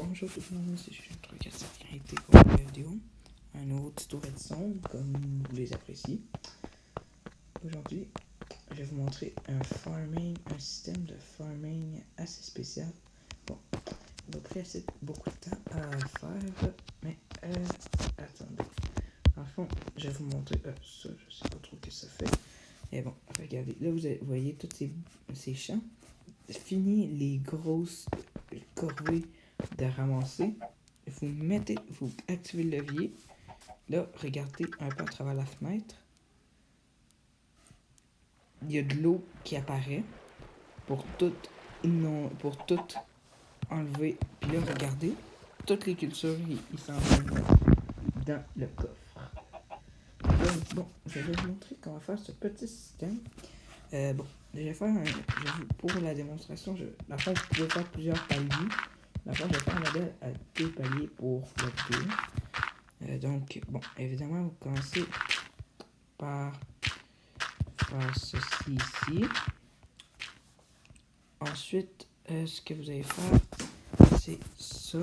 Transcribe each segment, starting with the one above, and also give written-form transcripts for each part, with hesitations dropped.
Bonjour tout le monde, c'est Julien 347 été pour une nouvelle vidéo. Un nouveau tuto Redstone, comme vous les appréciez. Aujourd'hui, je vais vous montrer un système de farming assez spécial. Bon, il va prendre assez beaucoup de temps à faire, mais attendez. En fond, je vais vous montrer ça, je sais pas trop ce que ça fait. Et bon, regardez, là vous voyez tous ces champs. Fini les grosses corvées de ramasser. Vous activez le levier. Là, regardez un peu à travers la fenêtre. Il y a de l'eau qui apparaît pour tout enlever. Puis là, regardez, toutes les cultures, ils s'en vont dans le coffre. Donc, bon, je vais vous montrer comment faire ce petit système. Bon, je vais faire pour la démonstration, la fois, vous pouvez faire plusieurs paliers. La fois, je vais faire un modèle à 2 paliers pour la vidéo. Donc, bon, évidemment, vous commencez par faire ceci ici. Ensuite, ce que vous allez faire, c'est ça.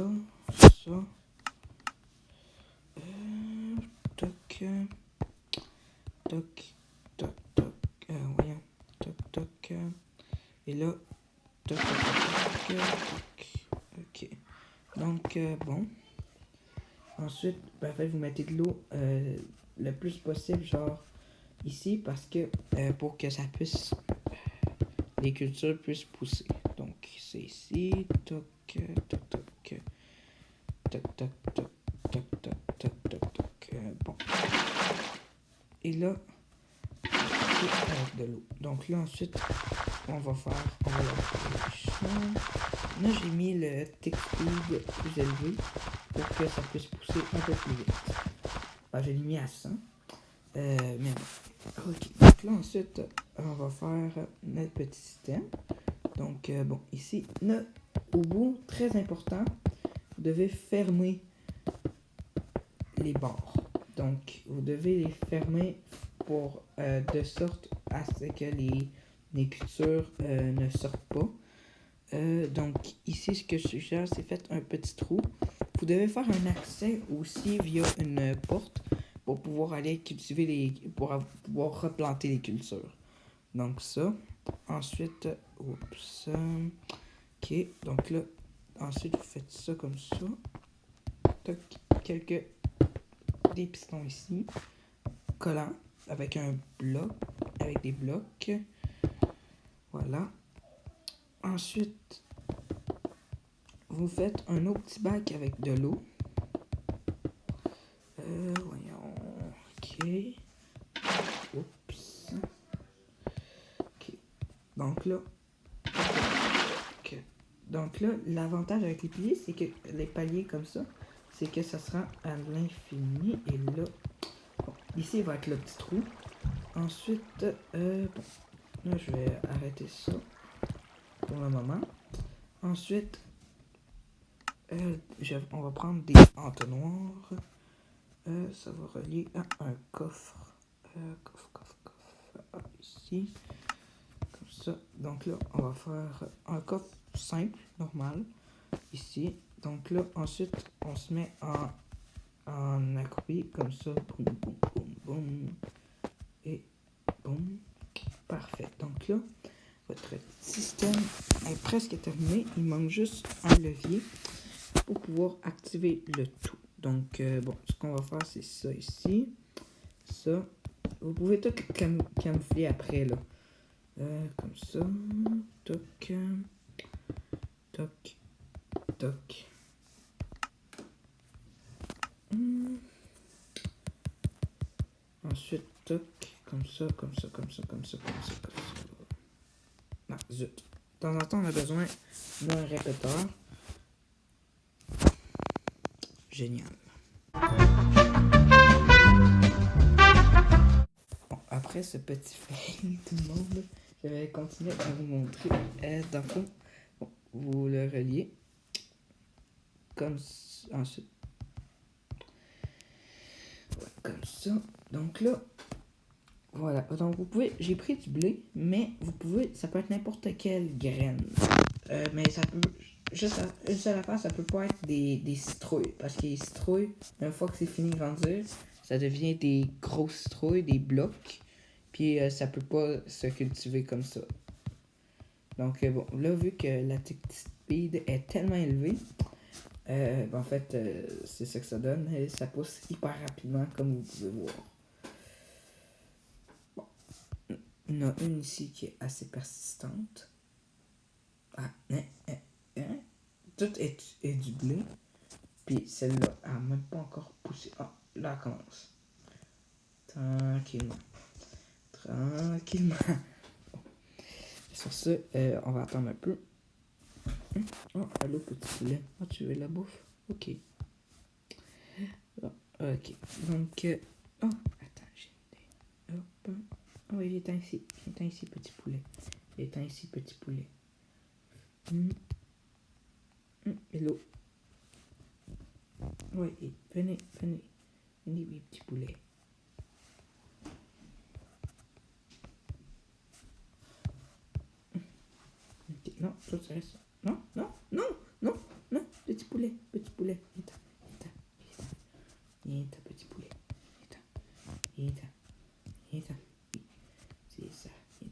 Toc, toc, toc, toc. Voyons. Toc, toc. Et là, toc, toc, toc, toc. Ok. Donc, bon. Ensuite, en fait, vous mettez de l'eau le plus possible, genre ici, parce que pour que ça puisse, les cultures puissent pousser. Donc, c'est ici, toc, toc, toc, toc, toc, toc, toc, toc, toc, toc, toc, bon. Et là, avec de l'eau. Donc là, ensuite, on va le champ. Là, j'ai mis le tick speed plus élevé pour que ça puisse pousser un peu plus vite. Alors, je l'ai mis à 100. Mais bon. Ok. Donc là, ensuite, on va faire notre petit système. Donc, bon, ici, là, au bout, très important, vous devez fermer les bords. Donc, vous devez les fermer pour de sorte à ce que les cultures ne sortent pas. Donc, ici, ce que je suggère, c'est faites un petit trou. Vous devez faire un accès aussi via une porte pour pouvoir aller cultiver pour pouvoir replanter les cultures. Donc, ça. Ensuite, oups. Ok, donc là, ensuite, vous faites ça comme ça. Toc, des pistons ici. Collants avec des blocs. Voilà. Ensuite, vous faites un autre petit bac avec de l'eau. Voyons. Ok. Oups. Ok. Donc là. Okay. Donc là, l'avantage avec les piliers, c'est que les paliers comme ça, c'est que ça sera à l'infini. Et là, bon, ici, il va être le petit trou. Ensuite, bon, là, je vais arrêter ça pour le moment. Ensuite, on va prendre des entonnoirs. Ça va relier à un coffre. Ici. Comme ça. Donc là, on va faire un coffre simple, normal. Ici. Donc là, ensuite, on se met en accroupi comme ça. Boum, boum, boum, boum. Et boum. Parfait. Donc là, votre système est presque terminé. Il manque juste un levier pour pouvoir activer le tout. Donc, bon, ce qu'on va faire, c'est ça ici. Ça. Vous pouvez tout camoufler après, là. Comme ça. Toc. Toc. Toc. Ensuite, toc. Comme ça, comme ça, comme ça, comme ça, comme ça, comme ça. Non, zut. De temps en temps, on a besoin d'un répéteur. Génial. Bon, après ce petit fail, tout le monde, je vais continuer à vous montrer. Dans le fond, bon, vous le reliez. Comme ça. Ensuite. Ouais, comme ça. Donc là, voilà. Donc vous pouvez, j'ai pris du blé, mais vous pouvez, ça peut être n'importe quelle graine. Mais ça peut juste une seule affaire, ça peut pas être des citrouilles. Parce que les citrouilles, une fois que c'est fini de grandir, ça devient des grosses citrouilles, des blocs. Puis ça peut pas se cultiver comme ça. Donc bon, là, vu que la tick speed est tellement élevée, en fait, c'est ça que ça donne. Et ça pousse hyper rapidement, comme vous pouvez voir. Bon. Il y en a une ici qui est assez persistante. Ah, tout est du blé. Puis celle-là, elle n'a même pas encore poussé. Ah, là, elle commence. Tranquillement. Tranquillement. Bon. Sur ce, on va attendre un peu. Oh, allô, petit poulet. Ah, tu veux la bouffe? Ok. Oh, ok. Donc, oh, attends, j'ai une idée. Hop. Oh, oui, viens ici. Viens ici, petit poulet. Viens ici, petit poulet. Hello. Oui, venez. Venez, oui, petit poulet. Ok, non, toi, tu restes. Non, petit poulet. Viens, petit poulet. Viens, c'est ça, viens.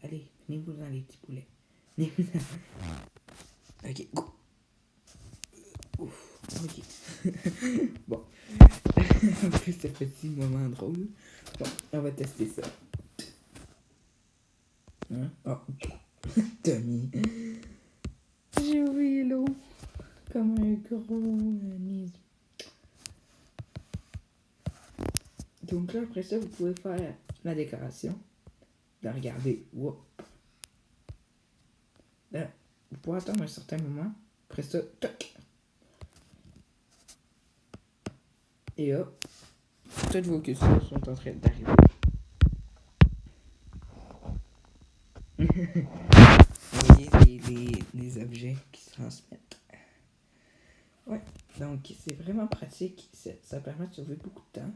Allez, venez-vous dans les petits poulets. Ok, go. Ouf, ok. Bon. Après ce petit moment drôle, bon, on va tester ça. Hein? Oh, Tommy. J'ai oublié l'eau. Comme un gros niaiseux. Donc là, après ça, vous pouvez faire la décoration. De regarder. Whoop. Là, vous pouvez attendre un certain moment. Après ça, toc. Et hop. Toutes vos questions sont en train d'arriver. Vous voyez les objets qui se transmettent. Ouais, donc c'est vraiment pratique. Ça permet de sauver beaucoup de temps.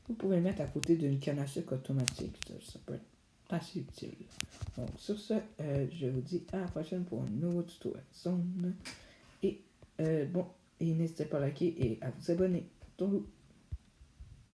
Vous pouvez le mettre à côté d'une canne à sucre automatique. Ça peut être assez utile. Donc sur ce, je vous dis à la prochaine pour un nouveau tuto Zone. Et bon, et n'hésitez pas à liker et à vous abonner. Tournou.